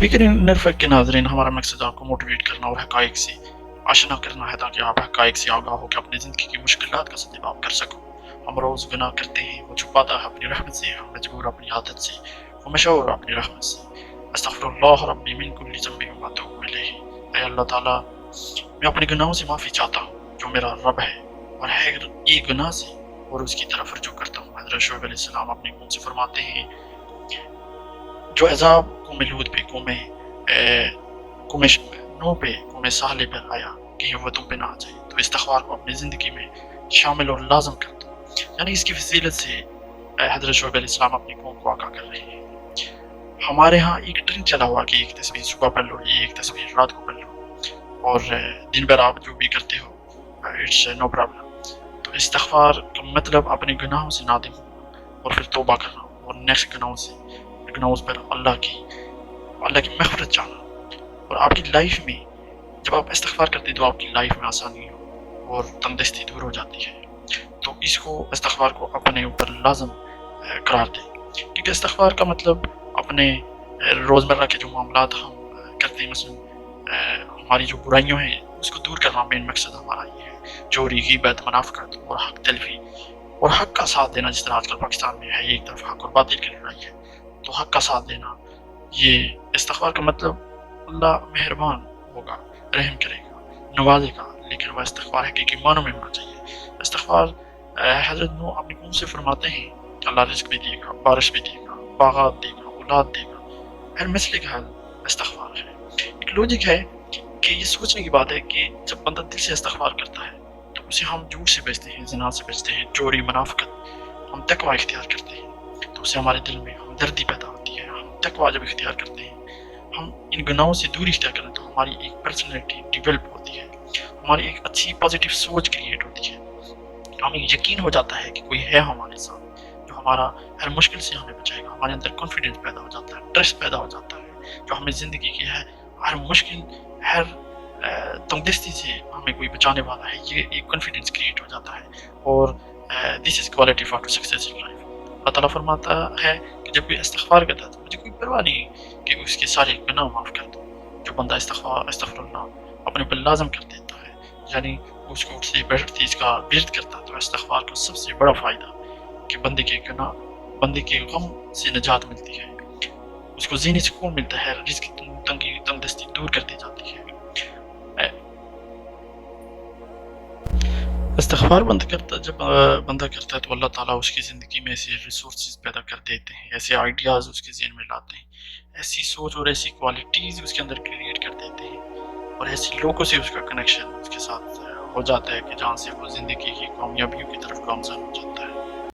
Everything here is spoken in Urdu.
نبی نرفق کے ناظرین، ہمارا مقصد آپ کو موٹیویٹ کرنا اور حقائق سے آشنا کرنا ہے تاکہ آپ حقائق سے آگاہ ہو کہ اپنی زندگی کی مشکلات کا سدباب کر سکو۔ ہم روز گناہ کرتے ہیں، وہ چھپاتا ہے اپنی رحمت سے، ہم مجبور اپنی عادت سے، وہ مشہور اپنی رحمت سے۔ استغفر اللہ ربی من کل ذنب و اتوب الیہ۔ اے اللہ تعالیٰ، میں اپنے گناہوں سے معافی چاہتا ہوں جو میرا رب ہے، اور ہر ایک گناہ سے اور اس کی طرف رجوع کرتا ہوں۔ حضرت شعیب علیہ السلام اپنے قوم سے فرماتے ہیں، جو عذاب قوم لوط پہ، قوم نو پہ، قوم صالح پر آیا، کہیں وہ تم پہ نہ آ جائے، تو استغفار کو اپنی زندگی میں شامل اور لازم کر دو۔ یعنی اس کی فضیلت سے حضرت شعیب علیہ السلام اپنی قوم کو آگاہ کر رہے ہیں۔ ہمارے ہاں ایک ٹرینڈ چلا ہوا کہ ایک تصویر صبح پڑھ لو، ایک تصویر رات کو پڑھ لو، اور دن بھر آپ جو بھی کرتے ہو اٹس نو پرابلم۔ تو استغفار کا مطلب اپنے گناہوں سے نادم ہونا اور پھر توبہ کرنا، اور نیکسٹ گناہوں پر اللہ کی مغفرت چاہنا۔ اور آپ کی لائف میں جب آپ استغفار کرتے ہیں تو آپ کی لائف میں آسانی اور تندرستی دور ہو جاتی ہے۔ تو اس کو استغفار کو اپنے اوپر لازم قرار دیں، کیونکہ استغفار کا مطلب اپنے روزمرہ کے جو معاملات ہم کرتے ہیں، مثلا ہماری جو برائیاں ہیں اس کو دور کرنا مین مقصد ہمارا یہ ہے۔ چوری، غیبت، منافقت اور حق تلفی اور حق کا ساتھ دینا، جس طرح آج کل پاکستان میں ہے ایک طرف حق اور باطل کی لڑائی ہے، تو حق کا ساتھ دینا، یہ استغفار کا مطلب اللہ مہربان ہوگا، رحم کرے گا، نوازے گا، لیکن وہ استغفار حقیقی معنوں میں ہونا چاہیے۔ استغفار حضرت نو اپنی قوم سے فرماتے ہیں کہ اللہ رزق بھی دے گا، بارش بھی دے گا، باغات دے گا، اولاد دے گا، ہر مسئلے کا حل استغفار ہے۔ ایک لوجک ہے کہ یہ سوچنے کی بات ہے کہ جب بندہ دل سے استغفار کرتا ہے تو اسے ہم جھوٹ سے بچتے ہیں، زنا سے بچتے ہیں، چوری، منافقت، ہم تقوی اختیار کرتے ہیں، تو اسے ہمارے دل میں ہمدردی پیدا ہوتی ہے۔ ہم تقوی جب اختیار کرتے ہیں، ہم ان گناہوں سے دوری اختیار کرتے ہیں، تو ہماری ایک پرسنالٹی ڈیولپ ہوتی ہے، ہماری ایک اچھی پازیٹیو سوچ کریٹ ہوتی ہے، ہمیں یقین ہو جاتا ہے کہ کوئی ہے ہمارے ساتھ جو ہمارا ہر مشکل سے ہمیں بچائے گا، ہمارے اندر کانفیڈنس پیدا ہو جاتا ہے، ٹرسٹ پیدا ہو جاتا ہے، جو ہمیں زندگی کی ہے ہر مشکل، ہر تنگدستی سے ہمیں کوئی بچانے والا ہے، یہ ایک کانفیڈنس کریٹ ہو جاتا ہے۔ اور this is quality for success in life. اللہ تعالیٰ فرماتا ہے کہ جب کوئی استغفار کرتا ہے تو مجھے کوئی پرواہ نہیں کہ اس کے سارے گناہ معاف کر دو۔ جو بندہ استغفر اللہ اپنے پر لازم کر دیتا ہے، یعنی اس کو اٹھتے بیٹھتے اس کا ورد کرتا ہے، تو استغفار کا سب سے بڑا فائدہ کہ بندے کے غم سے نجات ملتی ہے، اس کو ذہنی سکون ملتا ہے، رزق کی تنگدستی دور کر دی جاتی ہے۔ استغفار جب بندہ کرتا ہے تو اللہ تعالیٰ اس کی زندگی میں ایسے ریسورسز پیدا کر دیتے ہیں، ایسے آئیڈیاز اس کے ذہن میں لاتے ہیں، ایسی سوچ اور ایسی کوالٹیز اس کے اندر کریٹ کر دیتے ہیں، اور ایسے لوگوں سے اس کا کنیکشن اس کے ساتھ ہو جاتا ہے کہ جہاں سے وہ زندگی کی کامیابیوں کی طرف گامزن ہو جاتا ہے۔